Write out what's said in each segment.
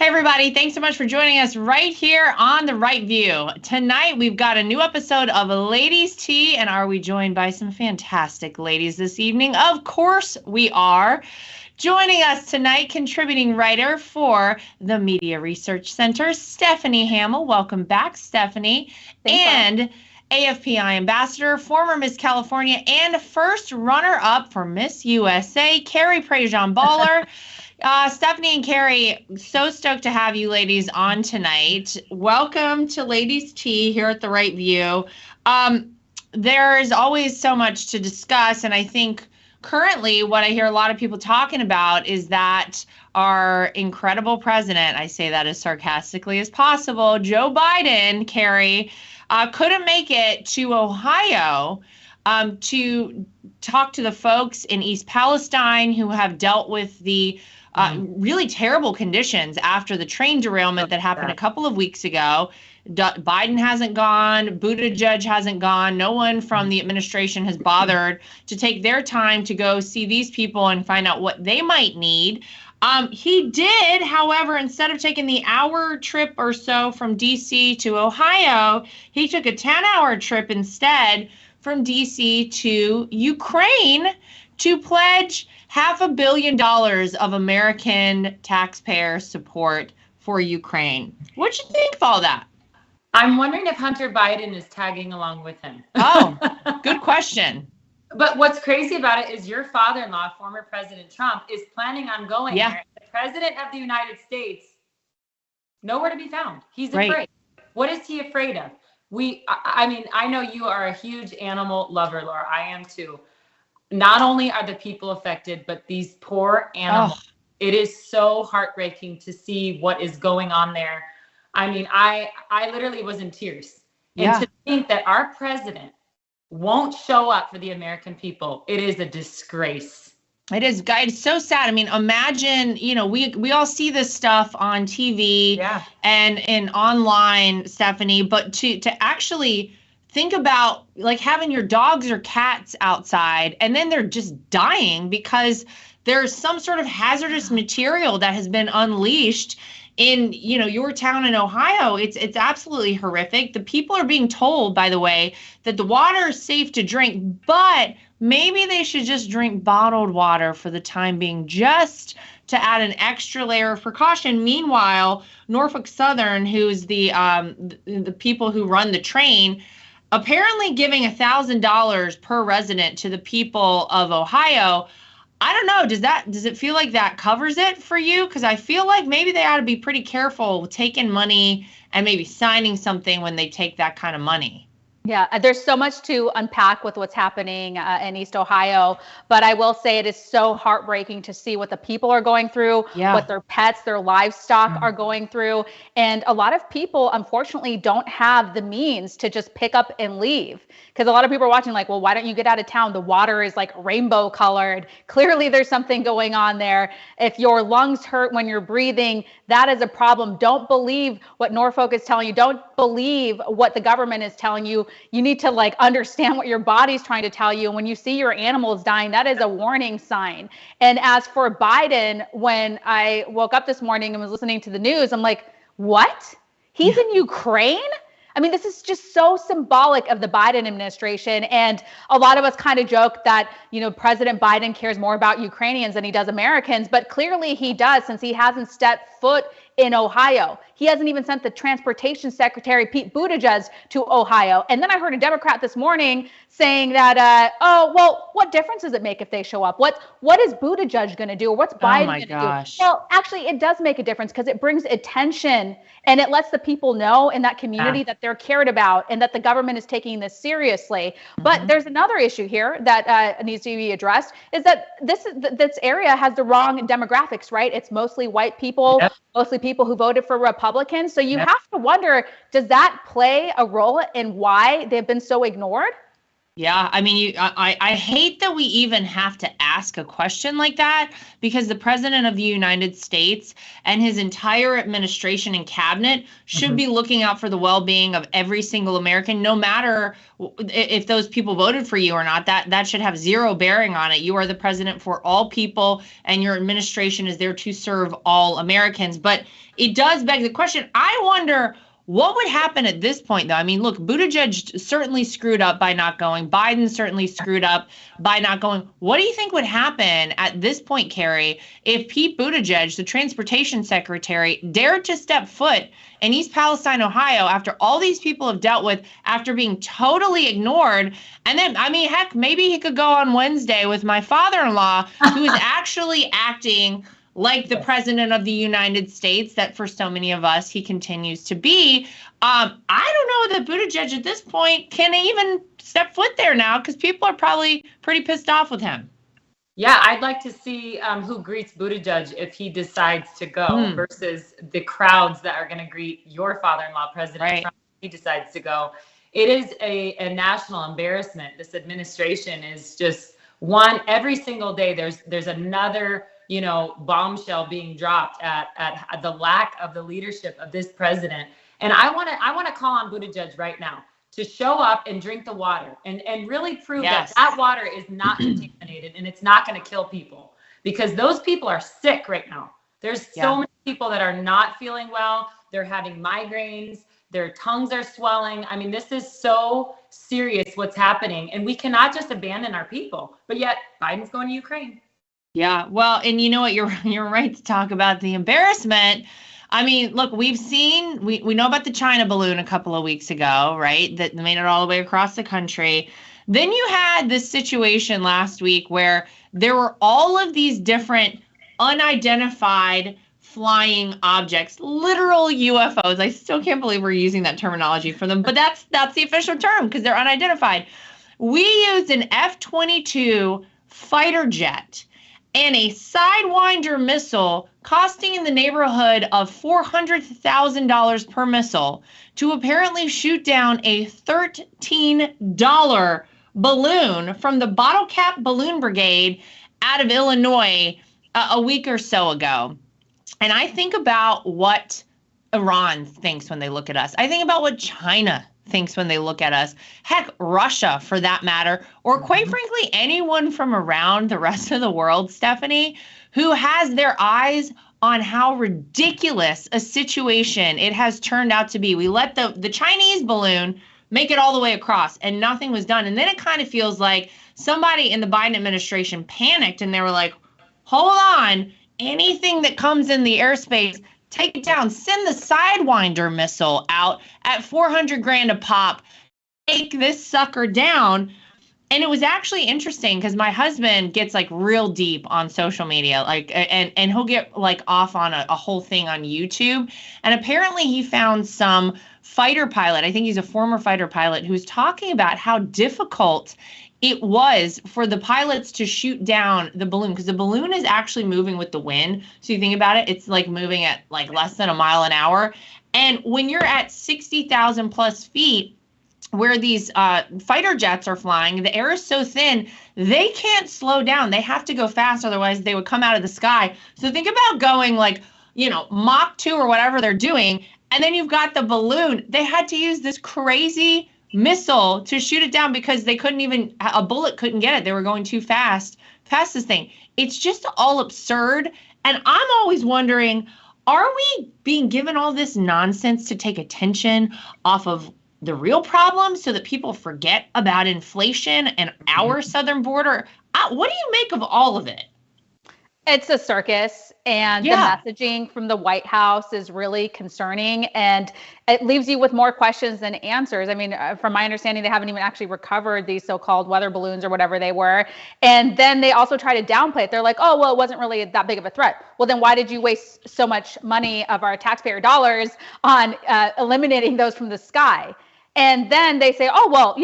everybody. Thanks so much for joining us right here on The Right View. Tonight, we've got a new episode of Ladies Tea, and are we joined by some fantastic ladies this evening? Of course we are. Joining us tonight, contributing writer for the Media Research Center, Stephanie Hamill. Welcome back, Stephanie. And AFPI ambassador, former Miss California, and first runner-up for Miss USA, Carrie Prejean Boller. Stephanie and Carrie, so stoked to have you ladies on tonight. Welcome to Ladies Tea here at The Right View. There's always so much to discuss, and I think currently what I hear a lot of people talking about is that our incredible president, I say that as sarcastically as possible, Joe Biden, Carrie, couldn't make it to Ohio to talk to the folks in East Palestine who have dealt with the really terrible conditions after the train derailment that happened a couple of weeks ago. Biden hasn't gone, Buttigieg hasn't gone, no one from the administration has bothered to take their time to go see these people and find out what they might need. He did, however, instead of taking the hour trip or so from D.C. to Ohio, he took a 10-hour trip instead from D.C. to Ukraine to pledge $500 million of American taxpayer support for Ukraine. What do you think of all that? I'm wondering if Hunter Biden is tagging along with him. Oh, good question. But what's crazy about it is your father-in-law, former President Trump, is planning on going there. The President of the United States, nowhere to be found. He's afraid. What is he afraid of? I mean, I know you are a huge animal lover, Laura. I am too. Not only are the people affected, but these poor animals. Oh. It is so heartbreaking to see what is going on there. I mean, I literally was in tears. And to think that our president won't show up for the American people, it is a disgrace. It is, guys. It's so sad. I mean, imagine, we all see this stuff on TV and online, Stephanie, but to actually think about like having your dogs or cats outside and then they're just dying because there's some sort of hazardous material that has been unleashed in, your town in Ohio. It's absolutely horrific. The people are being told, by the way, that the water is safe to drink, but maybe they should just drink bottled water for the time being, just to add an extra layer of precaution. Meanwhile, Norfolk Southern, who's the people who run the train, apparently giving $1,000 per resident to the people of Ohio. I don't know. Does it feel like that covers it for you? Because I feel like maybe they ought to be pretty careful with taking money and maybe signing something when they take that kind of money. Yeah, there's so much to unpack with what's happening in East Ohio, but I will say it is so heartbreaking to see what the people are going through, what their pets, their livestock are going through. And a lot of people, unfortunately, don't have the means to just pick up and leave. Because a lot of people are watching like, well, why don't you get out of town? The water is like rainbow colored. Clearly, there's something going on there. If your lungs hurt when you're breathing, that is a problem. Don't believe what Norfolk is telling you. Don't believe what the government is telling you. You need to like understand what your body's trying to tell you. And when you see your animals dying, that is a warning sign. And as for Biden, when I woke up this morning and was listening to the news, I'm like, what? He's in Ukraine? I mean, this is just so symbolic of the Biden administration. And a lot of us kind of joke that, President Biden cares more about Ukrainians than he does Americans. But clearly he does, since he hasn't stepped foot in Ohio. He hasn't even sent the transportation secretary, Pete Buttigieg, to Ohio. And then I heard a Democrat this morning saying that, what difference does it make if they show up? What is Buttigieg going to do? Or what's Biden going to do? Well, actually, it does make a difference because it brings attention and it lets the people know in that community that they're cared about and that the government is taking this seriously. But there's another issue here that needs to be addressed, is that this area has the wrong demographics, right? It's mostly white people, mostly people who voted for Republicans. So you have to wonder, does that play a role in why they've been so ignored? Yeah, I mean, I hate that we even have to ask a question like that, because the president of the United States and his entire administration and cabinet should be looking out for the well-being of every single American, no matter if those people voted for you or not. That should have zero bearing on it. You are the president for all people, and your administration is there to serve all Americans. But it does beg the question. I wonder what would happen at this point, though? I mean, look, Buttigieg certainly screwed up by not going. Biden certainly screwed up by not going. What do you think would happen at this point, Carrie, if Pete Buttigieg, the transportation secretary, dared to step foot in East Palestine, Ohio, after all these people have dealt with, after being totally ignored? And then, I mean, heck, maybe he could go on Wednesday with my father-in-law, who is actually acting like the president of the United States, that for so many of us he continues to be. I don't know that Buttigieg at this point can even step foot there now, because people are probably pretty pissed off with him. Yeah, I'd like to see who greets Buttigieg if he decides to go versus the crowds that are going to greet your father-in-law, President Trump, if he decides to go. It is a national embarrassment. This administration is just one, every single day there's another bombshell being dropped at the lack of the leadership of this president. And I want to call on Buttigieg right now to show up and drink the water and really prove that water is not contaminated and it's not going to kill people, because those people are sick right now. There's so many people that are not feeling well. They're having migraines. Their tongues are swelling. I mean, this is so serious what's happening, and we cannot just abandon our people. But yet Biden's going to Ukraine. Yeah, well, and you know what? You're right to talk about the embarrassment. I mean, look, we know about the China balloon a couple of weeks ago, right? That made it all the way across the country. Then you had this situation last week where there were all of these different unidentified flying objects, literal UFOs. I still can't believe we're using that terminology for them, but that's the official term, because they're unidentified. We used an F-22 fighter jet and a Sidewinder missile costing in the neighborhood of $400,000 per missile to apparently shoot down a $13 balloon from the Bottle Cap Balloon Brigade out of Illinois a week or so ago. And I think about what Iran thinks when they look at us. I think about what China thinks when they look at us. Heck, Russia, for that matter, or quite frankly, anyone from around the rest of the world, Stephanie, who has their eyes on how ridiculous a situation it has turned out to be. We let the Chinese balloon make it all the way across and nothing was done. And then it kind of feels like somebody in the Biden administration panicked and they were like, hold on, anything that comes in the airspace, take it down. Send the Sidewinder missile out at $400,000 a pop. Take this sucker down. And it was actually interesting because my husband gets like real deep on social media, like, and he'll get like off on a whole thing on YouTube. And apparently he found some fighter pilot, I think he's a former fighter pilot, who's talking about how difficult it was for the pilots to shoot down the balloon, because the balloon is actually moving with the wind. So you think about it, it's like moving at like less than a mile an hour. And when you're at 60,000 plus feet, where these fighter jets are flying, the air is so thin, they can't slow down. They have to go fast, otherwise they would come out of the sky. So think about going like, Mach 2 or whatever they're doing, and then you've got the balloon. They had to use this crazy missile to shoot it down because they couldn't even, a bullet couldn't get it. They were going too fast past this thing. It's just all absurd. And I'm always wondering, are we being given all this nonsense to take attention off of the real problem so that people forget about inflation and our southern border? What do you make of all of it? It's a circus, and the messaging from the White House is really concerning, and it leaves you with more questions than answers. I mean, from my understanding, they haven't even actually recovered these so-called weather balloons or whatever they were. And then they also try to downplay it. They're like, oh, well, it wasn't really that big of a threat. Well, then why did you waste so much money of our taxpayer dollars on eliminating those from the sky? And then they say, oh, well,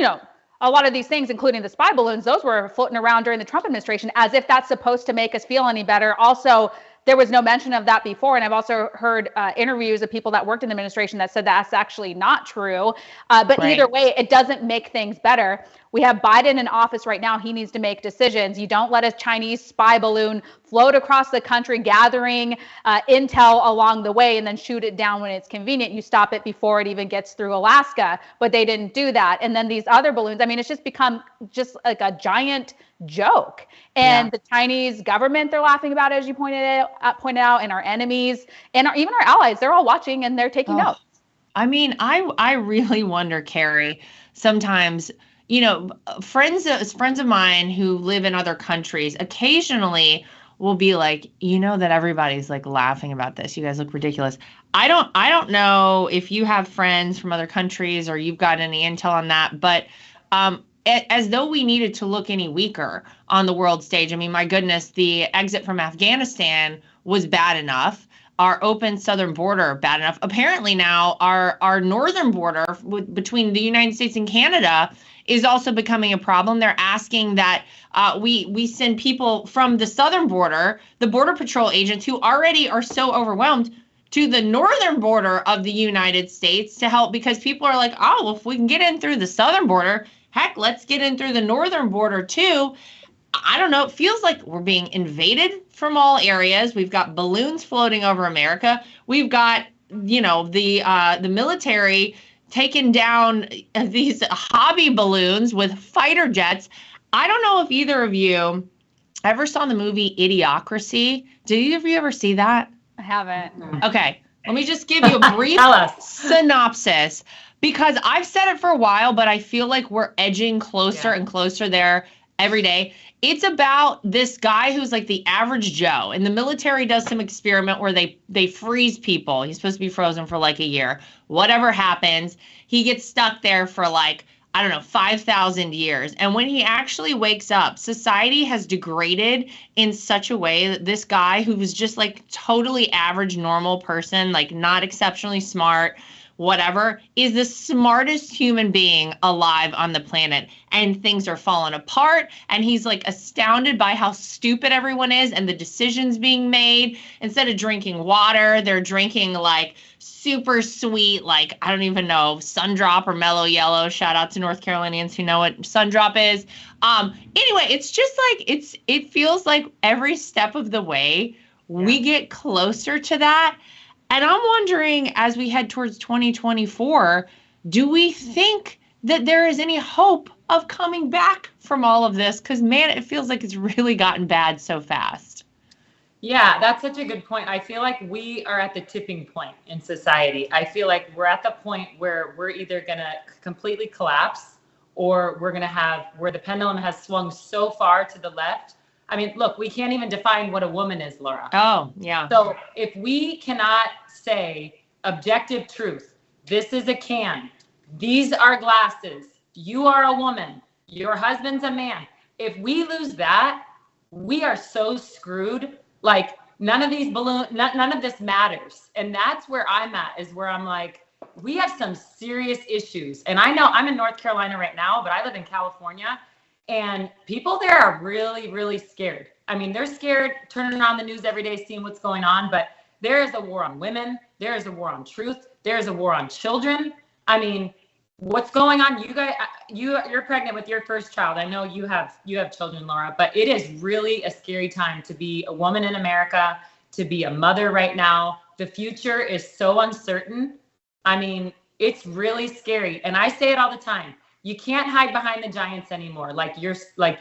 a lot of these things, including the spy balloons, those were floating around during the Trump administration, as if that's supposed to make us feel any better. Also, there was no mention of that before. And I've also heard interviews of people that worked in the administration that said that's actually not true. But either way, it doesn't make things better. We have Biden in office right now. He needs to make decisions. You don't let a Chinese spy balloon float across the country, gathering intel along the way, and then shoot it down when it's convenient. You stop it before it even gets through Alaska. But they didn't do that. And then these other balloons, I mean, it's just become just like a giant joke. And the Chinese government, they're laughing about it, as you pointed out, and our enemies and even our allies, they're all watching and they're taking notes. I mean, I really wonder, Carrie, sometimes, you know, friends of mine who live in other countries occasionally will be like, you know, that everybody's like laughing about this. You guys look ridiculous. I don't know if you have friends from other countries or you've got any intel on that, but as though we needed to look any weaker on the world stage. I mean, my goodness, the exit from Afghanistan was bad enough. Our open southern border, bad enough. Apparently now our northern border between the United States and Canada is also becoming a problem. They're asking that we send people from the southern border, the Border Patrol agents who already are so overwhelmed, to the northern border of the United States to help, because people are like, oh, well, if we can get in through the southern border, heck, let's get in through the northern border too. I don't know. It feels like we're being invaded from all areas. We've got balloons floating over America. We've got, you know, the military taking down these hobby balloons with fighter jets. I don't know if either of you ever saw the movie Idiocracy. Did either of you ever see that? I haven't. Okay. Let me just give you a brief synopsis, because I've said it for a while, but I feel like we're edging closer and closer there every day. It's about this guy who's like the average Joe, and the military does some experiment where they freeze people. He's supposed to be frozen for like a year. Whatever happens, he gets stuck there for like, I don't know, 5,000 years. And when he actually wakes up, society has degraded in such a way that this guy, who was just like totally average, normal person, like not exceptionally smart, whatever, is the smartest human being alive on the planet. And things are falling apart. And he's like astounded by how stupid everyone is and the decisions being made. Instead of drinking water, they're drinking like super sweet, like, I don't even know, Sundrop or Mellow Yellow. Shout out to North Carolinians who know what Sundrop is. Anyway, it's just like, it feels like every step of the way we get closer to that. And I'm wondering, as we head towards 2024, do we think that there is any hope of coming back from all of this? Because, man, it feels like it's really gotten bad so fast. Yeah, that's such a good point. I feel like we are at the tipping point in society. I feel like we're at the point where we're either going to completely collapse, or we're going to have where the pendulum has swung so far to the left. I mean, look, we can't even define what a woman is, Laura. Oh, yeah. So if we cannot say objective truth, this is a can, these are glasses, you are a woman, your husband's a man. If we lose that, we are so screwed. Like, none of this matters. And that's where I'm at, is where I'm like, we have some serious issues. And I know I'm in North Carolina right now, but I live in California. And people there are really, really scared. I mean, they're scared turning on the news every day, seeing what's going on. But there is a war on women. There is a war on truth. There is a war on children. I mean, what's going on? You guys, you're pregnant with your first child. I know you have children, Laura. But it is really a scary time to be a woman in America, to be a mother right now. The future is so uncertain. I mean, it's really scary. And I say it all the time. You can't hide behind the giants anymore, like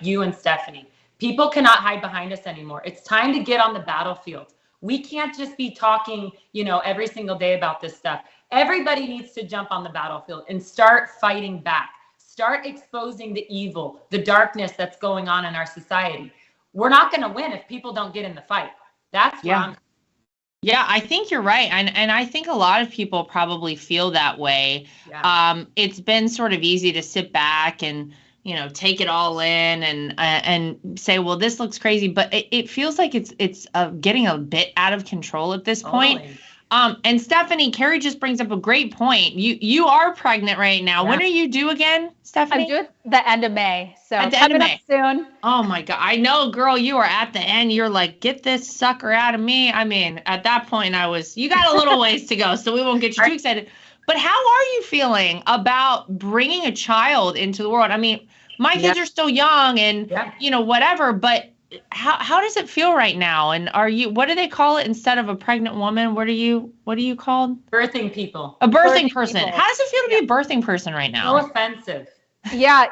you and Stephanie. People cannot hide behind us anymore. It's time to get on the battlefield. We can't just be talking, every single day about this stuff. Everybody needs to jump on the battlefield and start fighting back. Start exposing the evil, the darkness that's going on in our society. We're not going to win if people don't get in the fight. That's where I'm. Yeah, I think you're right. And I think a lot of people probably feel that way. Yeah. It's been sort of easy to sit back and, take it all in and say, well, this looks crazy. But it feels like it's getting a bit out of control at this point. And Stephanie, Carrie just brings up a great point. You are pregnant right now. Yeah. When are you due again, Stephanie? I'm due at the end of May. So at the end of May. Up soon. Oh my God. I know, girl, you are at the end. You're like, get this sucker out of me. I mean, at that point you got a little ways to go, so we won't get you too excited. But how are you feeling about bringing a child into the world? I mean, my kids are still young and, whatever, but how does it feel right now? And what do they call it instead of a pregnant woman? What are you called? Birthing people. A birthing person. People. How does it feel to be a birthing person right now? So offensive. Yeah,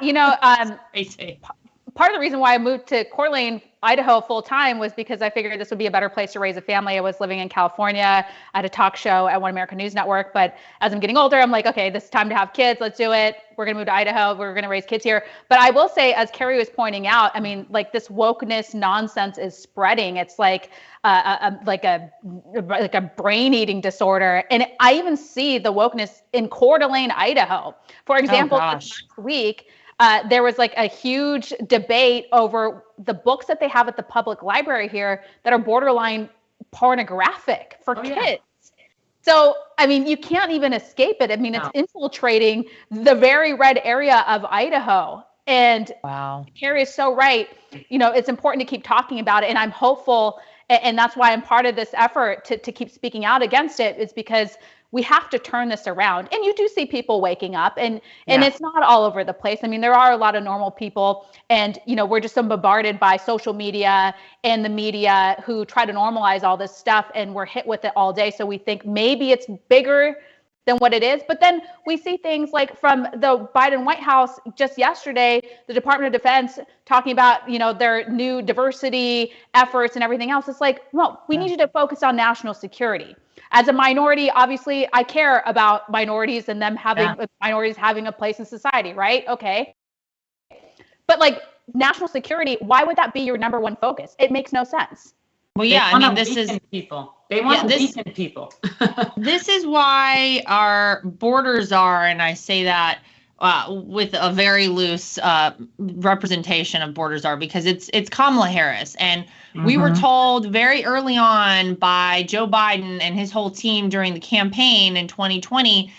part of the reason why I moved to Coeur d'Alene, Idaho full time was because I figured this would be a better place to raise a family. I was living in California. I had a talk show at One American News Network. But as I'm getting older, I'm like, okay, this is time to have kids. Let's do it. We're going to move to Idaho. We're going to raise kids here. But I will say, as Carrie was pointing out, I mean, like this wokeness nonsense is spreading. It's like a brain eating disorder. And I even see the wokeness in Coeur d'Alene, Idaho. For example, last week, there was like a huge debate over the books that they have at the public library here that are borderline pornographic for kids. Yeah. So, I mean, you can't even escape it. I mean, it's infiltrating the very red area of Idaho. And Carrie is so right. It's important to keep talking about it. And I'm hopeful. And that's why I'm part of this effort to keep speaking out against it, is because we have to turn this around. And you do see people waking up and it's not all over the place. I mean, there are a lot of normal people and, we're just so bombarded by social media and the media who try to normalize all this stuff, and we're hit with it all day. So we think maybe it's bigger than what it is. But then we see things like from the Biden White House just yesterday, the Department of Defense talking about, their new diversity efforts and everything else. It's like, well, we need you to focus on national security. As a minority, obviously, I care about minorities and them minorities having a place in society, right? Okay. But like national security, why would that be your number one focus? It makes no sense. Well, yeah, I mean, this is people. They want to weaken people. This is why our borders are, and I say that with a very loose representation of borders are, because it's Kamala Harris. And we were told very early on by Joe Biden and his whole team during the campaign in 2020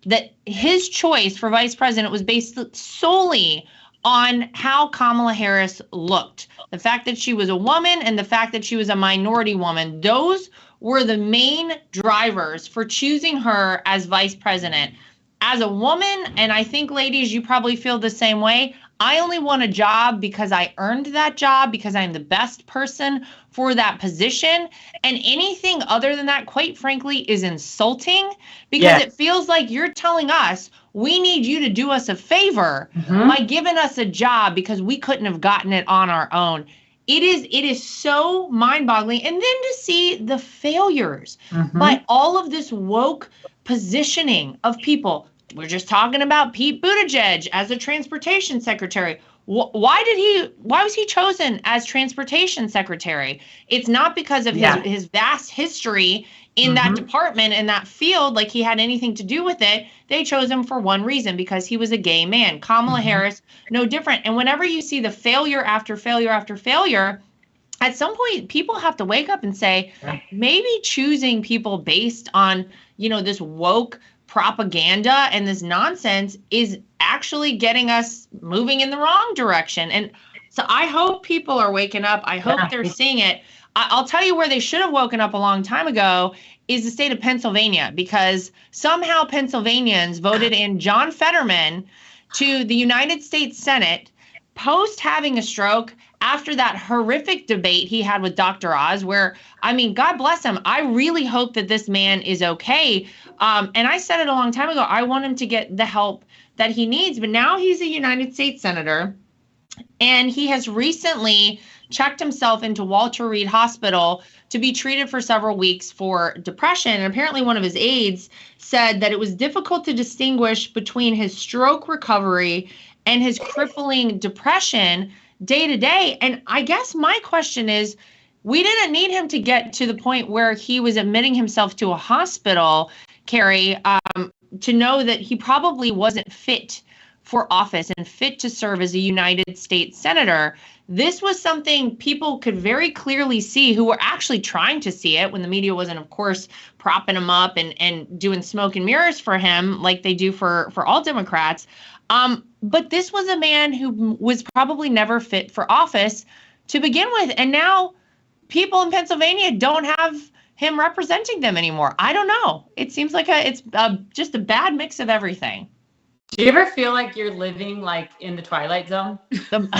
that his choice for vice president was based solely on how Kamala Harris looked. The fact that she was a woman and the fact that she was a minority woman, those were the main drivers for choosing her as vice president. As a woman, and I think, ladies, you probably feel the same way, I only want a job because I earned that job, because I'm the best person for that position. And anything other than that, quite frankly, is insulting, because it feels like you're telling us we need you to do us a favor by giving us a job because we couldn't have gotten it on our own. It is so mind-boggling. And then to see the failures by all of this woke positioning of people. We're just talking about Pete Buttigieg as a transportation secretary. Why was he chosen as transportation secretary? It's not because of his vast history in that department, in that field, like he had anything to do with it. They chose him for one reason, because he was a gay man. Kamala Harris, no different. And whenever you see the failure after failure after failure, at some point people have to wake up and say, maybe choosing people based on, this woke propaganda and this nonsense is actually getting us moving in the wrong direction. And so I hope people are waking up. I hope they're seeing it. I'll tell you where they should have woken up a long time ago is the state of Pennsylvania, because somehow Pennsylvanians voted in John Fetterman to the United States Senate post having a stroke after that horrific debate he had with Dr. Oz, where, I mean, God bless him. I really hope that this man is okay. And I said it a long time ago, I want him to get the help that he needs. But now he's a United States Senator, and he has recently checked himself into Walter Reed Hospital to be treated for several weeks for depression. And apparently one of his aides said that it was difficult to distinguish between his stroke recovery and his crippling depression day to day. And I guess my question is, we didn't need him to get to the point where he was admitting himself to a hospital, Carrie, to know that he probably wasn't fit for office and fit to serve as a United States senator. This was something people could very clearly see, who were actually trying to see it when the media wasn't, of course, propping him up and doing smoke and mirrors for him like they do for all Democrats. But this was a man who was probably never fit for office to begin with. And now people in Pennsylvania don't have him representing them anymore. I don't know. It seems like it's just a bad mix of everything. Do you ever feel like you're living like in the Twilight Zone?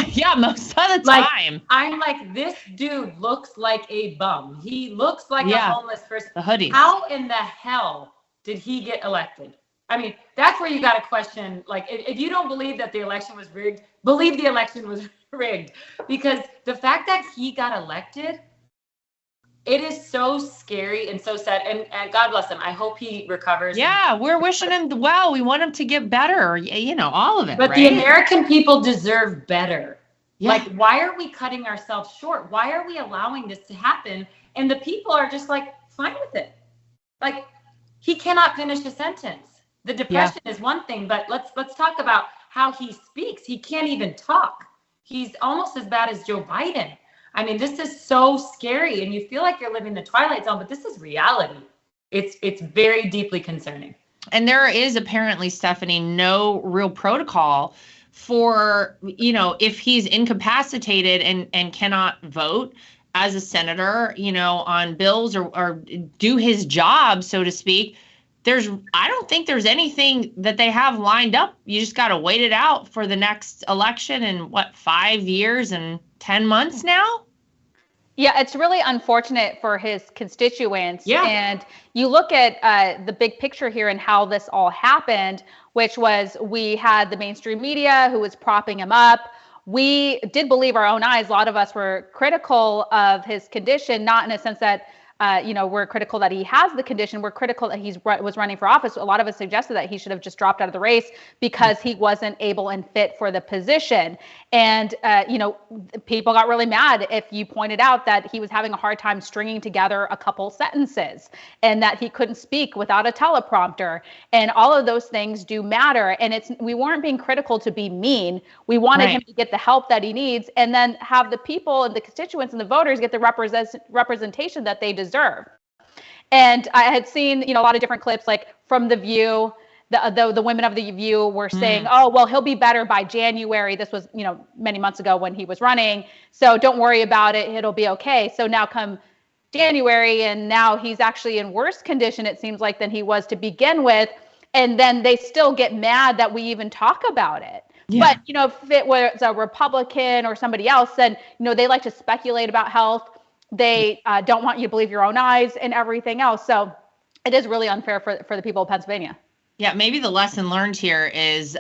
Yeah, most of the time. I'm like, this dude looks like a bum. He looks like a homeless person. The hoodies. How in the hell did he get elected? I mean, that's where you got to question, like, if you don't believe that the election was rigged, believe the election was rigged. Because the fact that he got elected, it is so scary and so sad. And God bless him. I hope he recovers. Yeah, we're wishing him well. We want him to get better, all of it. But right? The American people deserve better. Yeah. Like, why are we cutting ourselves short? Why are we allowing this to happen? And the people are just like, fine with it. Like, he cannot finish a sentence. The depression is one thing, but let's talk about how he speaks. He can't even talk. He's almost as bad as Joe Biden. I mean, this is so scary, and you feel like you're living the Twilight Zone, but this is reality. It's very deeply concerning. And there is apparently, Stephanie, no real protocol for, if he's incapacitated and cannot vote as a senator, on bills or do his job, so to speak. I don't think there's anything that they have lined up. You just got to wait it out for the next election in 5 years and 10 months now? Yeah, it's really unfortunate for his constituents. Yeah. And you look at the big picture here and how this all happened, which was we had the mainstream media who was propping him up. We did believe our own eyes. A lot of us were critical of his condition, not in a sense that we're critical that he has the condition. We're critical that he was running for office. A lot of us suggested that he should have just dropped out of the race because he wasn't able and fit for the position. And, people got really mad if you pointed out that he was having a hard time stringing together a couple sentences and that he couldn't speak without a teleprompter. And all of those things do matter. And we weren't being critical to be mean. We wanted him to get the help that he needs and then have the people and the constituents and the voters get the representation that they deserve. And I had seen, a lot of different clips, like from The View. The women of The View were saying, oh, well, he'll be better by January. This was, many months ago when he was running. So don't worry about it. It'll be okay. So now come January, and now he's actually in worse condition, it seems like, than he was to begin with. And then they still get mad that we even talk about it. Yeah. But, if it was a Republican or somebody else, then, they like to speculate about health. They don't want you to believe your own eyes and everything else. So it is really unfair for the people of Pennsylvania. Yeah, maybe the lesson learned here is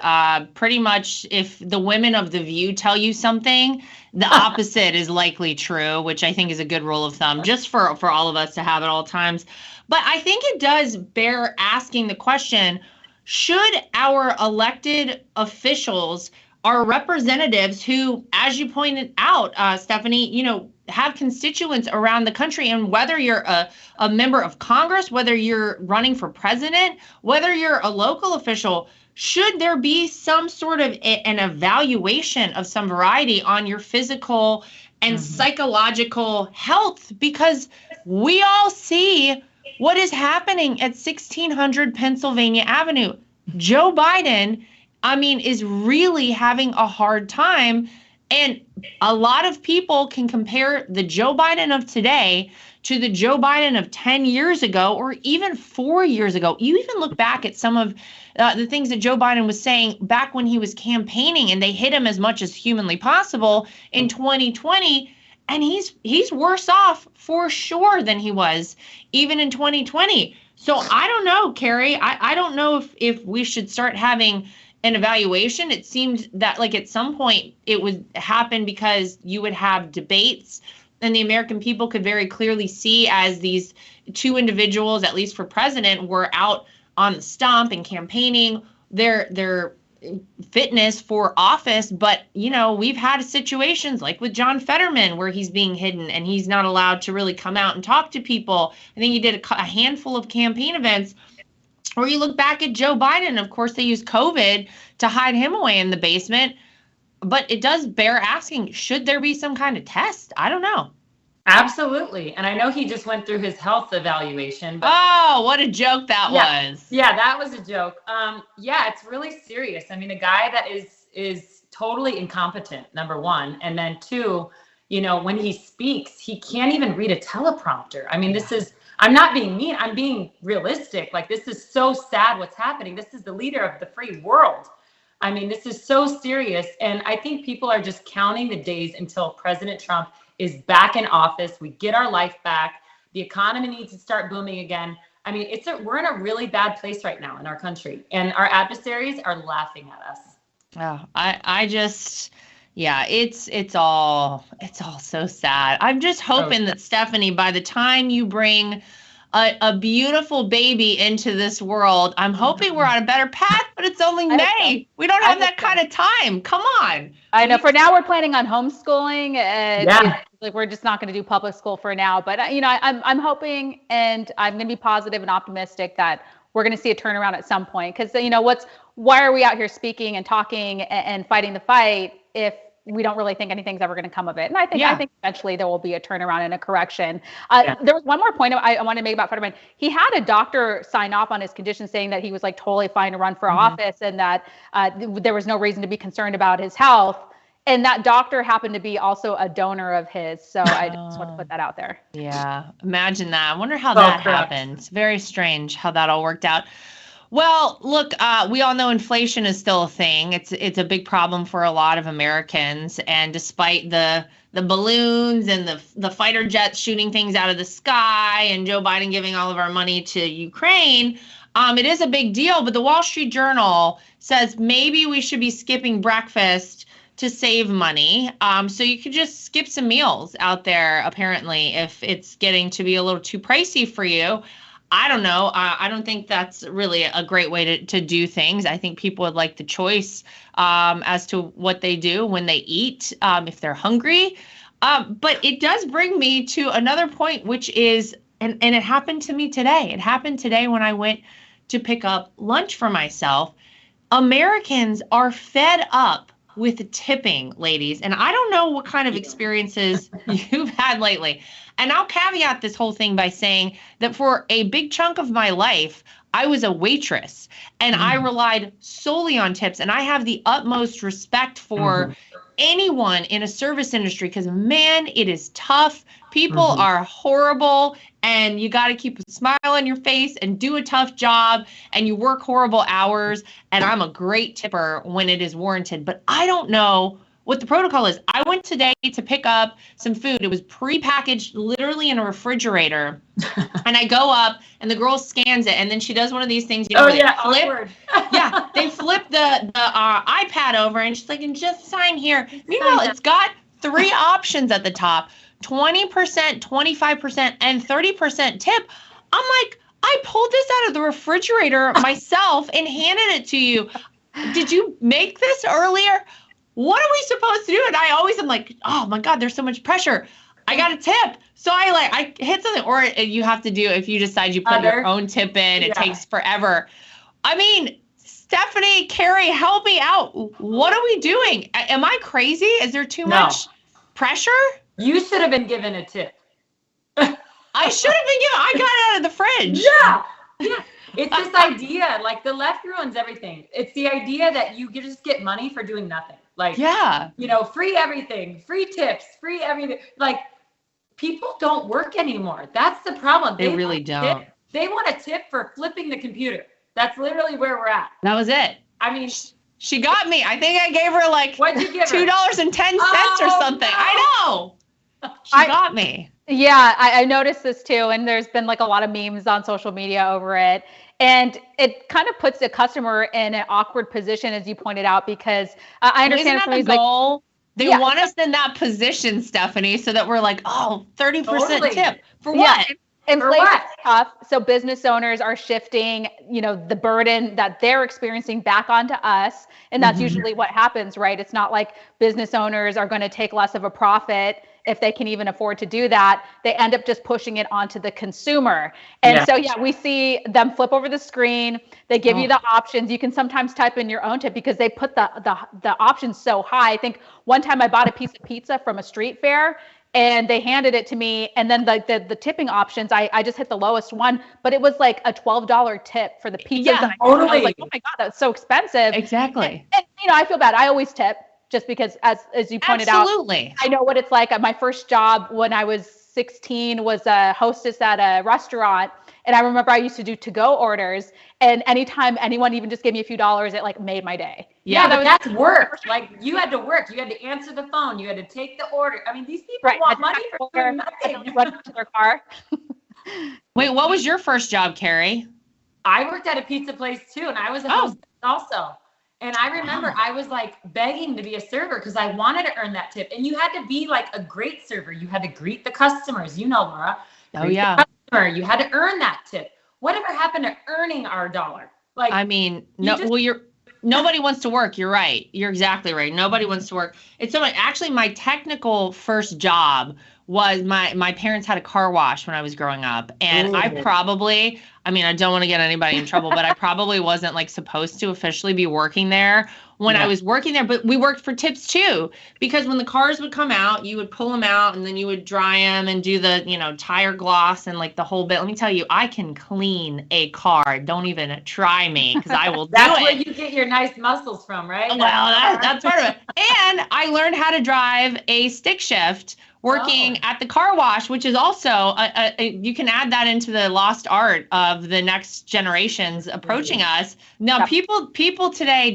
pretty much if the women of The View tell you something, the opposite is likely true, which I think is a good rule of thumb just for all of us to have at all times. But I think it does bear asking the question, should our elected officials, our representatives who, as you pointed out, Stephanie, have constituents around the country, and whether you're a member of Congress, whether you're running for president, whether you're a local official, should there be some sort of an evaluation of some variety on your physical and psychological health? Because we all see what is happening at 1600 Pennsylvania Avenue. Joe Biden, is really having a hard time. And a lot of people can compare the Joe Biden of today to the Joe Biden of 10 years ago or even 4 years ago. You even look back at some of the things that Joe Biden was saying back when he was campaigning, and they hit him as much as humanly possible in 2020. And he's worse off for sure than he was even in 2020. So I don't know, Carrie. I don't know if we should start having an evaluation. It seemed that like at some point it would happen because you would have debates and the American people could very clearly see as these two individuals, at least for president, were out on the stump and campaigning their fitness for office. But, we've had situations like with John Fetterman where he's being hidden and he's not allowed to really come out and talk to people. I think he did a handful of campaign events. Or you look back at Joe Biden. Of course, they used COVID to hide him away in the basement. But it does bear asking, should there be some kind of test? I don't know. Absolutely. And I know he just went through his health evaluation. But oh, what a joke that was. Yeah, that was a joke. Yeah, it's really serious. I mean, a guy that is totally incompetent, number one. And then two, you know, when he speaks, he can't even read a teleprompter. I mean, I'm not being mean. I'm being realistic. Like, this is so sad what's happening. This is the leader of the free world. I mean, this is so serious. And I think people are just counting the days until President Trump is back in office. We get our life back. The economy needs to start booming again. I mean, we're in a really bad place right now in our country, and our adversaries are laughing at us. Oh, I just, yeah, it's all so sad. I'm just hoping that, Stephanie, by the time you bring a beautiful baby into this world, I'm hoping we're on a better path, but it's only May. We don't have that kind of time. Come on. I know. For now, we're planning on homeschooling. Like, we're just not going to do public school for now. But, you know, I'm hoping, and I'm going to be positive and optimistic that we're going to see a turnaround at some point. Because, you know, why are we out here speaking and talking and fighting the fight if we don't really think anything's ever going to come of it? And I think eventually there will be a turnaround and a correction. There was one more point I wanted to make about Fetterman. He had a doctor sign off on his condition saying that he was like totally fine to run for office, and that there was no reason to be concerned about his health. And that doctor happened to be also a donor of his. So I just want to put that out there. Yeah. Imagine that. I wonder how that happened. It's very strange how that all worked out. Well, look, we all know inflation is still a thing. It's a big problem for a lot of Americans. And despite the balloons and the fighter jets shooting things out of the sky and Joe Biden giving all of our money to Ukraine, it is a big deal. But the Wall Street Journal says maybe we should be skipping breakfast to save money. So you could just skip some meals out there, apparently, if it's getting to be a little too pricey for you. I don't know. I don't think that's really a great way to do things. I think people would like the choice as to what they do when they eat, if they're hungry. But it does bring me to another point, which is, and it happened to me today. It happened today when I went to pick up lunch for myself. Americans are fed up with tipping, ladies. And I don't know what kind of experiences you've had lately. And I'll caveat this whole thing by saying that for a big chunk of my life, I was a waitress and I relied solely on tips. And I have the utmost respect for anyone in a service industry because, man, it is tough. People are horrible, and you got to keep a smile on your face and do a tough job, and you work horrible hours. And I'm a great tipper when it is warranted, but I don't know what the protocol is. I went today to pick up some food. It was prepackaged literally in a refrigerator. And I go up and the girl scans it, and then she does one of these things, you know, where they flip the iPad over, and she's like, and just sign here. Meanwhile, it's got 3 options at the top: 20%, 25%, and 30% tip. I'm like, I pulled this out of the refrigerator myself and handed it to you. Did you make this earlier? What are we supposed to do? And I always am like, oh my God, there's so much pressure. I got a tip. So I hit something, or you have to do, if you decide you put your own tip in, it takes forever. I mean, Stephanie, Carrie, help me out. What are we doing? Am I crazy? Is there too much pressure? You should have been given a tip. I should have been given. I got it out of the fridge. Yeah. It's this idea, like, the left ruins everything. It's the idea that you just get money for doing nothing. Like, you know, free everything, free tips, free everything. Like, people don't work anymore. That's the problem. They really don't. They want a tip for flipping the computer. That's literally where we're at. That was it. I mean, she got me. I think I gave her like $2.10 or something. No. I know. She got me. Yeah, I noticed this too. And there's been like a lot of memes on social media over it. And it kind of puts the customer in an awkward position, as you pointed out, because I understand somebody's the goal. Like, they want us in that position, Stephanie, so that we're like, 30% tip. For what? Inflation is tough. So business owners are shifting, you know, the burden that they're experiencing back onto us. And that's usually what happens, right? It's not like business owners are going to take less of a profit if they can even afford to do that, they end up just pushing it onto the consumer. And so, we see them flip over the screen. They give you the options. You can sometimes type in your own tip because they put the options so high. I think one time I bought a piece of pizza from a street fair and they handed it to me. And then the tipping options, I just hit the lowest one, but it was like a $12 tip for the pizza. Yeah, I was like, oh my God, that's so expensive. Exactly. And I feel bad. I always tip just because as you pointed out, I know what it's like. My first job when I was 16 was a hostess at a restaurant. And I remember I used to do to-go orders, and anytime anyone even just gave me a few dollars, it like made my day. Yeah, but that's work. Like you had to work. You had to answer the phone. You had to take the order. I mean, these people want money for doing nothing. Run to their car. Wait, what was your first job, Carrie? I worked at a pizza place too, and I was a hostess also. And I remember I was like begging to be a server because I wanted to earn that tip. And you had to be like a great server. You had to greet the customers. You know, Laura. Oh, yeah. You had to earn that tip. Whatever happened to earning our dollar? Like, I mean, nobody wants to work. You're right. You're exactly right. Nobody wants to work. It's so much. Actually, my technical first job was my parents had a car wash when I was growing up. And I don't want to get anybody in trouble, but I probably wasn't like supposed to officially be working there when I was working there, but we worked for tips too, because when the cars would come out, you would pull them out and then you would dry them and do the, tire gloss and like the whole bit. Let me tell you, I can clean a car. Don't even try me because I will do it. That's where you get your nice muscles from, right? Well, that's part of it. And I learned how to drive a stick shift working at the car wash, which is also, you can add that into the lost art of the next generations approaching us. Now, people today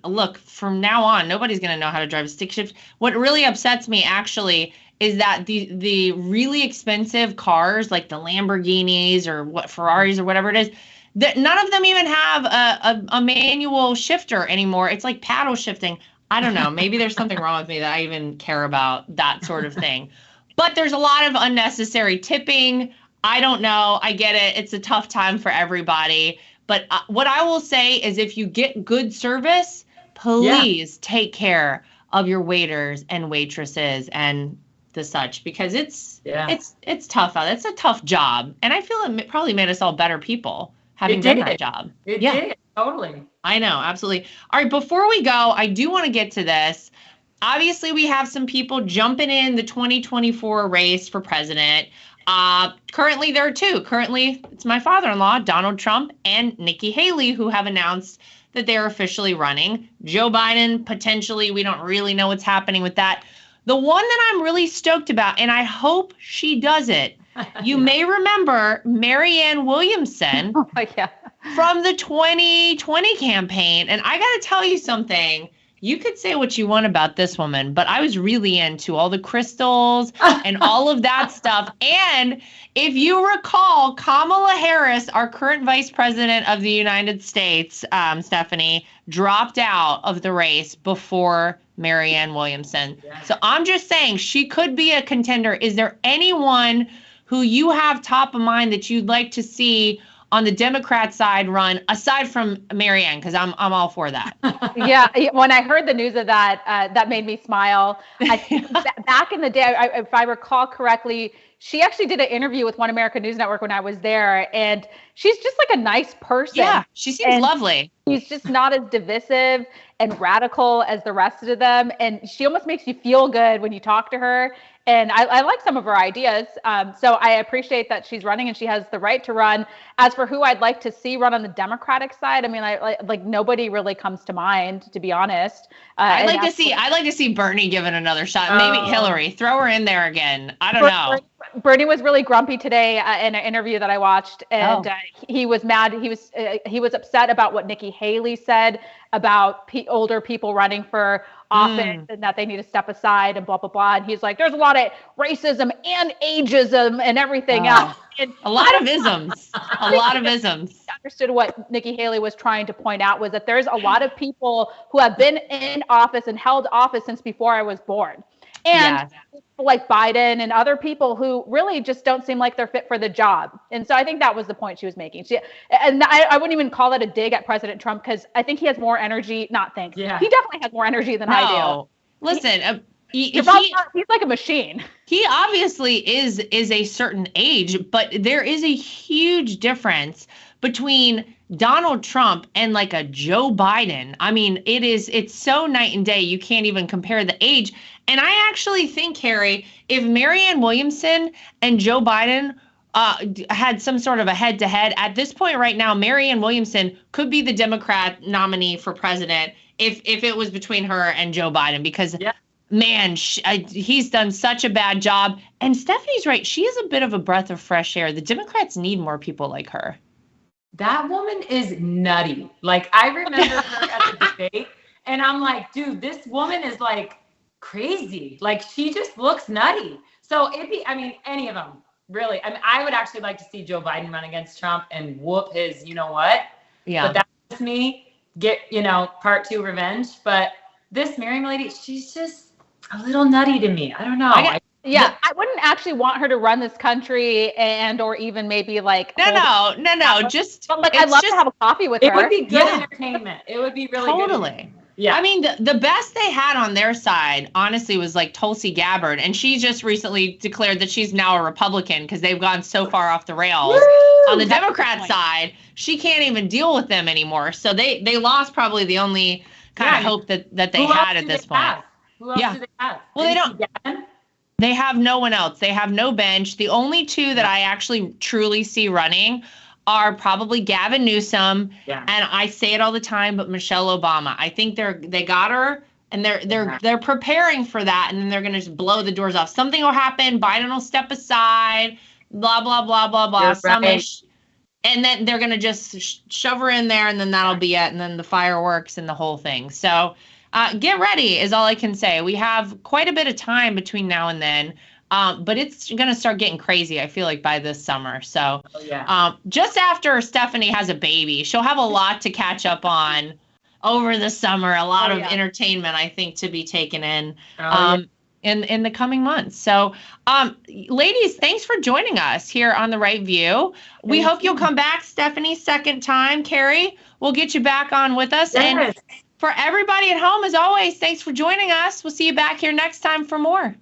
look, from now on, nobody's going to know how to drive a stick shift. What really upsets me actually is that the really expensive cars, like the Lamborghinis or Ferraris or whatever it is, that none of them even have a manual shifter anymore. It's like paddle shifting. I don't know. Maybe there's something wrong with me that I even care about that sort of thing. But there's a lot of unnecessary tipping. I don't know. I get it. It's a tough time for everybody. But what I will say is if you get good service, please take care of your waiters and waitresses and the such, because it's tough out. It's a tough job. And I feel it probably made us all better people having done that job. It did. Totally. I know. Absolutely. All right. Before we go, I do want to get to this. Obviously, we have some people jumping in the 2024 race for president. Currently, there are two. Currently, it's my father-in-law, Donald Trump, and Nikki Haley, who have announced that they're officially running. Joe Biden, potentially, we don't really know what's happening with that. The one that I'm really stoked about, and I hope she does it, you may remember Marianne Williamson from the 2020 campaign. And I got to tell you something. You could say what you want about this woman, but I was really into all the crystals and all of that stuff. And if you recall, Kamala Harris, our current vice president of the United States, Stephanie, dropped out of the race before Marianne Williamson. So I'm just saying she could be a contender. Is there anyone who you have top of mind that you'd like to see on the Democrat side run, aside from Marianne, because I'm all for that. When I heard the news of that, that made me smile. Back in the day, if I recall correctly, she actually did an interview with One American News Network when I was there, and she's just like a nice person. Yeah, she seems lovely. She's just not as divisive and radical as the rest of them, and she almost makes you feel good when you talk to her. And I like some of her ideas. So I appreciate that she's running and she has the right to run. As for who I'd like to see run on the Democratic side, I mean, like nobody really comes to mind, to be honest. I'd like to see Bernie given another shot. Maybe Hillary, throw her in there again. I don't know. Bernie was really grumpy today in an interview that I watched, and he was mad. He was upset about what Nikki Haley said about older people running for office and that they need to step aside and blah, blah, blah. And he's like, there's a lot of racism and ageism and everything else. And a lot of isms. A lot of isms. Understood what Nikki Haley was trying to point out was that there's a lot of people who have been in office and held office since before I was born. And like Biden and other people who really just don't seem like they're fit for the job. And so I think that was the point she was making. I wouldn't even call that a dig at President Trump, because I think he has more energy. He definitely has more energy than I do. Listen, he's like a machine. He obviously is a certain age, but there is a huge difference between Donald Trump and like a Joe Biden. I mean, it's so night and day. You can't even compare the age. And I actually think, Carrie, if Marianne Williamson and Joe Biden had some sort of a head-to-head, at this point right now, Marianne Williamson could be the Democrat nominee for president if it was between her and Joe Biden, because man, he's done such a bad job. And Stephanie's right. She is a bit of a breath of fresh air. The Democrats need more people like her. That woman is nutty. Like, I remember her at the debate, and I'm like, dude, this woman is like crazy. Like, she just looks nutty. So any of them, really. I mean, I would actually like to see Joe Biden run against Trump and whoop his, you know what? Yeah. But that's me. Get, part 2 revenge. But this Marianne lady, she's just a little nutty to me. I don't know. I wouldn't actually want her to run this country or even maybe like. No. Just. But like, I'd love to have a coffee with her. It would be good entertainment. It would be really good. Totally. Yeah. I mean, the best they had on their side, honestly, was like Tulsi Gabbard. And she just recently declared that she's now a Republican because they've gone so far off the rails. Woo! On the Democrat side, she can't even deal with them anymore. So they lost probably the only kind of hope that they had at this point. Who else do they have? Well, they don't. They have no one else. They have no bench. The only two that I actually truly see running are probably Gavin Newsom, and I say it all the time, but Michelle Obama. I think they got her, and they're preparing for that, and then they're gonna just blow the doors off. Something will happen. Biden will step aside. Blah blah blah blah blah. And then they're gonna just shove her in there, and then that'll be it. And then the fireworks and the whole thing. So get ready is all I can say. We have quite a bit of time between now and then. But it's going to start getting crazy, I feel like, by this summer. So just after Stephanie has a baby, she'll have a lot to catch up on over the summer, a lot of entertainment, I think, to be taken in in the coming months. So, ladies, thanks for joining us here on The Right View. We hope you'll come back, Stephanie, second time. Carrie, we'll get you back on with us. Yes. And for everybody at home, as always, thanks for joining us. We'll see you back here next time for more.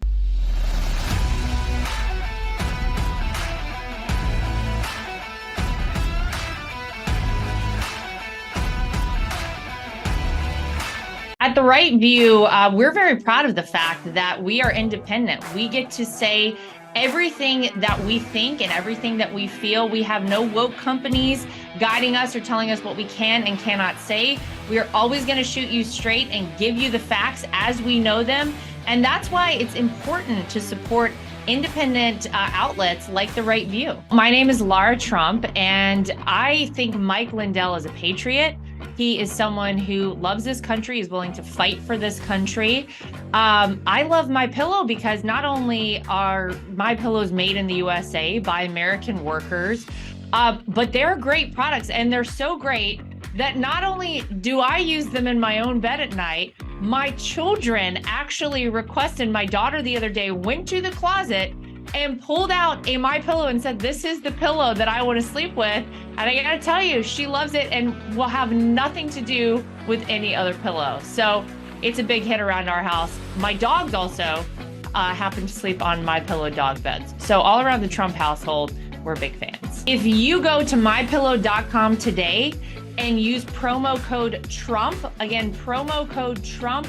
At The Right View, we're very proud of the fact that we are independent. We get to say everything that we think and everything that we feel. We have no woke companies guiding us or telling us what we can and cannot say. We are always going to shoot you straight and give you the facts as we know them. And that's why it's important to support independent outlets like The Right View. My name is Lara Trump, and I think Mike Lindell is a patriot. He is someone who loves this country, is willing to fight for this country. I love MyPillow because not only are MyPillows made in the USA by American workers, but they're great products, and they're so great that not only do I use them in my own bed at night, my children actually requested. My daughter the other day went to the closet and pulled out a MyPillow and said, "This is the pillow that I want to sleep with." And I gotta tell you, she loves it and will have nothing to do with any other pillow. So it's a big hit around our house. My dogs also happen to sleep on MyPillow dog beds. So all around the Trump household, we're big fans. If you go to mypillow.com today and use promo code Trump, again, promo code Trump,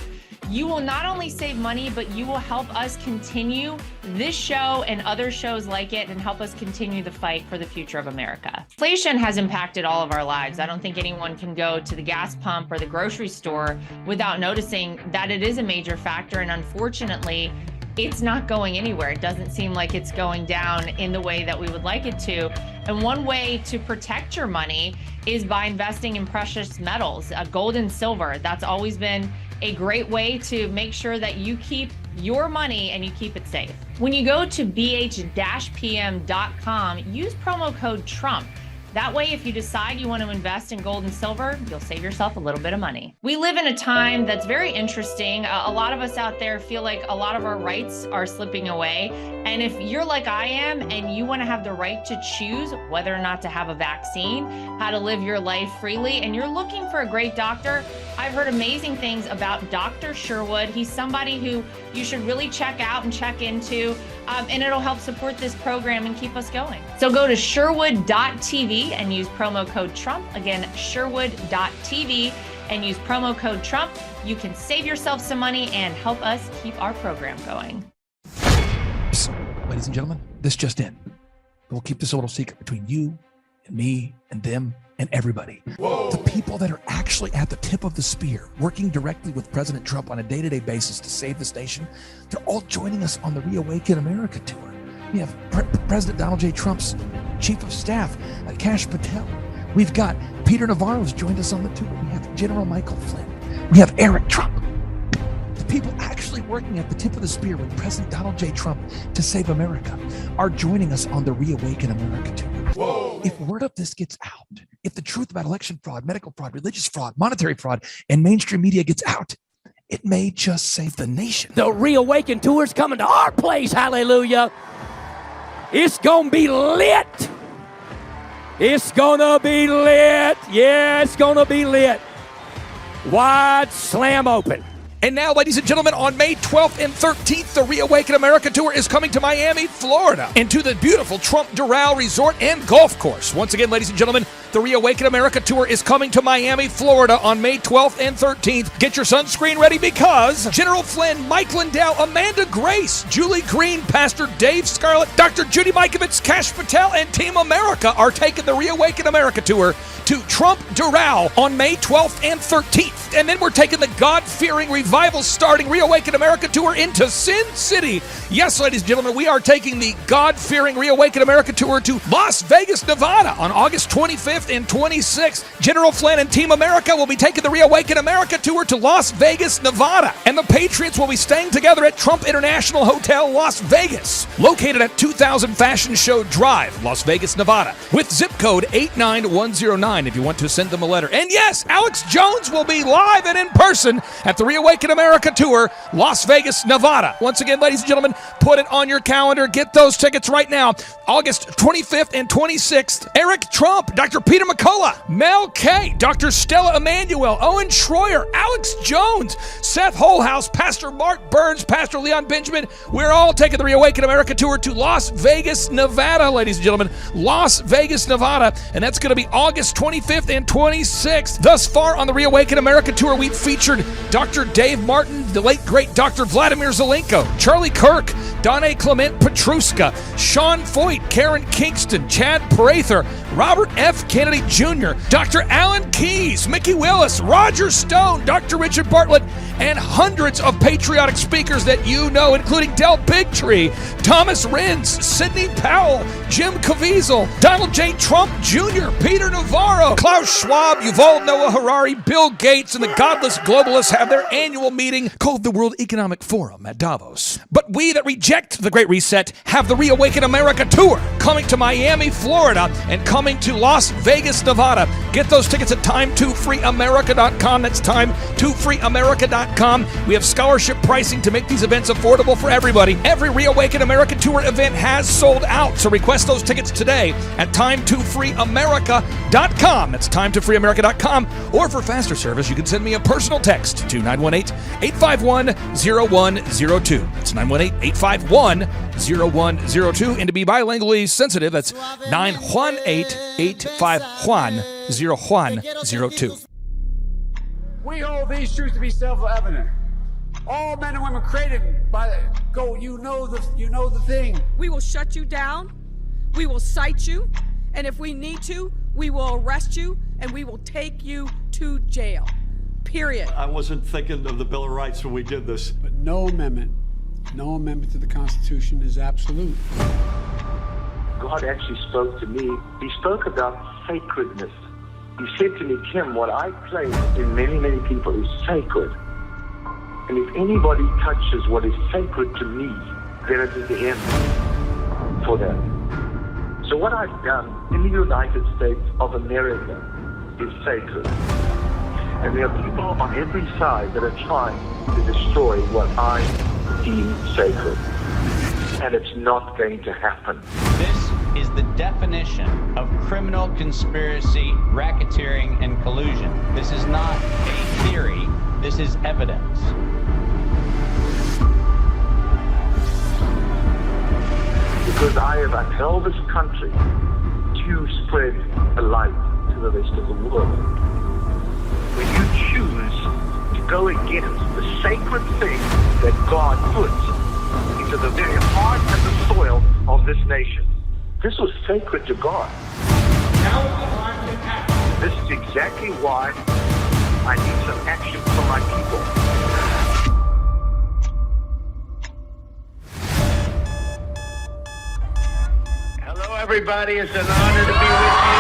you will not only save money, but you will help us continue this show and other shows like it and help us continue the fight for the future of America. Inflation has impacted all of our lives. I don't think anyone can go to the gas pump or the grocery store without noticing that it is a major factor. And unfortunately, it's not going anywhere. It doesn't seem like it's going down in the way that we would like it to. And one way to protect your money is by investing in precious metals, gold and silver. That's always been a great way to make sure that you keep your money and you keep it safe. When you go to bh-pm.com, use promo code Trump. That way, if you decide you want to invest in gold and silver, you'll save yourself a little bit of money. We live in a time that's very interesting. A lot of us out there feel like a lot of our rights are slipping away. And if you're like I am and you want to have the right to choose whether or not to have a vaccine, how to live your life freely, and you're looking for a great doctor, I've heard amazing things about Dr. Sherwood. He's somebody who you should really check out and check into, and it'll help support this program and keep us going. So go to Sherwood.tv and use promo code Trump. Again, Sherwood.tv and use promo code Trump. You can save yourself some money and help us keep our program going. Ladies and gentlemen, this just in. We'll keep this a little secret between you and me and them and everybody. Whoa. The people that are actually at the tip of the spear, working directly with President Trump on a day-to-day basis to save this nation, they're all joining us on the Reawaken America tour. We have President Donald J. Trump's Chief of Staff, Kash Patel. We've got Peter Navarro's joined us on the tour. We have General Michael Flynn. We have Eric Trump. The people actually working at the tip of the spear with President Donald J. Trump to save America are joining us on the Reawaken America tour. Whoa. If word of this gets out, if the truth about election fraud, medical fraud, religious fraud, monetary fraud, and mainstream media gets out, it may just save the nation. The Reawaken tour's coming to our place, hallelujah. It's gonna be lit. It's gonna be lit. Yeah, it's gonna be lit. Wide slam open. And now, ladies and gentlemen, on May 12th and 13th, the Reawaken America Tour is coming to Miami, Florida, and to the beautiful Trump Doral Resort and Golf Course. Once again, ladies and gentlemen, the Reawaken America Tour is coming to Miami, Florida on May 12th and 13th. Get your sunscreen ready because General Flynn, Mike Lindell, Amanda Grace, Julie Green, Pastor Dave Scarlett, Dr. Judy Mikovits, Kash Patel, and Team America are taking the Reawaken America Tour to Trump Doral on May 12th and 13th. And then we're taking the God-fearing, revival-starting Reawaken America Tour into Sin City. Yes, ladies and gentlemen, we are taking the God-fearing Reawaken America Tour to Las Vegas, Nevada on August 25th and 26th. General Flynn and Team America will be taking the Reawaken America Tour to Las Vegas, Nevada. And the Patriots will be staying together at Trump International Hotel, Las Vegas, located at 2000 Fashion Show Drive, Las Vegas, Nevada, with zip code 89109 if you want to send them a letter. And yes, Alex Jones will be live and in person at the Reawaken America Tour, Las Vegas, Nevada. Once again, ladies and gentlemen, put it on your calendar. Get those tickets right now. August 25th and 26th. Eric Trump, Dr. Peter McCullough, Mel K, Dr. Stella Emanuel, Owen Schroyer, Alex Jones, Seth Holhouse, Pastor Mark Burns, Pastor Leon Benjamin. We're all taking the Reawaken America Tour to Las Vegas, Nevada, ladies and gentlemen. Las Vegas, Nevada. And that's going to be August 25th and 26th. Thus far on the Reawaken America Tour, we've featured Dr. Dave Martin, the late great Dr. Vladimir Zelenko, Charlie Kirk, Donna Clement Petruska, Sean Foyt, Karen Kingston, Chad Prather, Robert F. Kennedy Jr., Dr. Alan Keyes, Mickey Willis, Roger Stone, Dr. Richard Bartlett, and hundreds of patriotic speakers that you know, including Del Bigtree, Thomas Renz, Sidney Powell, Jim Caviezel, Donald J. Trump Jr., Peter Navarro, Klaus Schwab, Yuval Noah Harari, Bill Gates, and the godless globalists have their annual meeting called the World Economic Forum at Davos. But we that reject the Great Reset have the Reawaken America Tour coming to Miami, Florida, and coming to Las Vegas, Nevada. Get those tickets at time2freeamerica.com. That's time2freeamerica.com. We have scholarship pricing to make these events affordable for everybody. Every Reawaken America Tour event has sold out, so request those tickets today at time2freeamerica.com. That's time2freeamerica.com. Or for faster service, you can send me a personal text to 918-851-0102. That's 918-851-0102. And to be bilingually sensitive, that's 918-851-0102. We hold these truths to be self-evident. All men and women created by you know the thing. We will shut you down. We will cite you, and if we need to, we will arrest you and we will take you to jail. Period. I wasn't thinking of the Bill of Rights when we did this. But no amendment to the Constitution is absolute. God actually spoke to me. He spoke about sacredness. He said to me, Kim, what I place in many, many people is sacred. And if anybody touches what is sacred to me, then it is the end for them. So what I've done in the United States of America is sacred. And there are people on every side that are trying to destroy what I deem sacred. And it's not going to happen. This is the definition of criminal conspiracy, racketeering, and collusion. This is not a theory. This is evidence. Because I have upheld this country to spread a light to the rest of the world. When you choose to go against the sacred thing that God puts into the very heart and the soil of this nation, this was sacred to God. Now the time can act. This is exactly why I need some action from my people. Hello, everybody. It's an honor to be with you.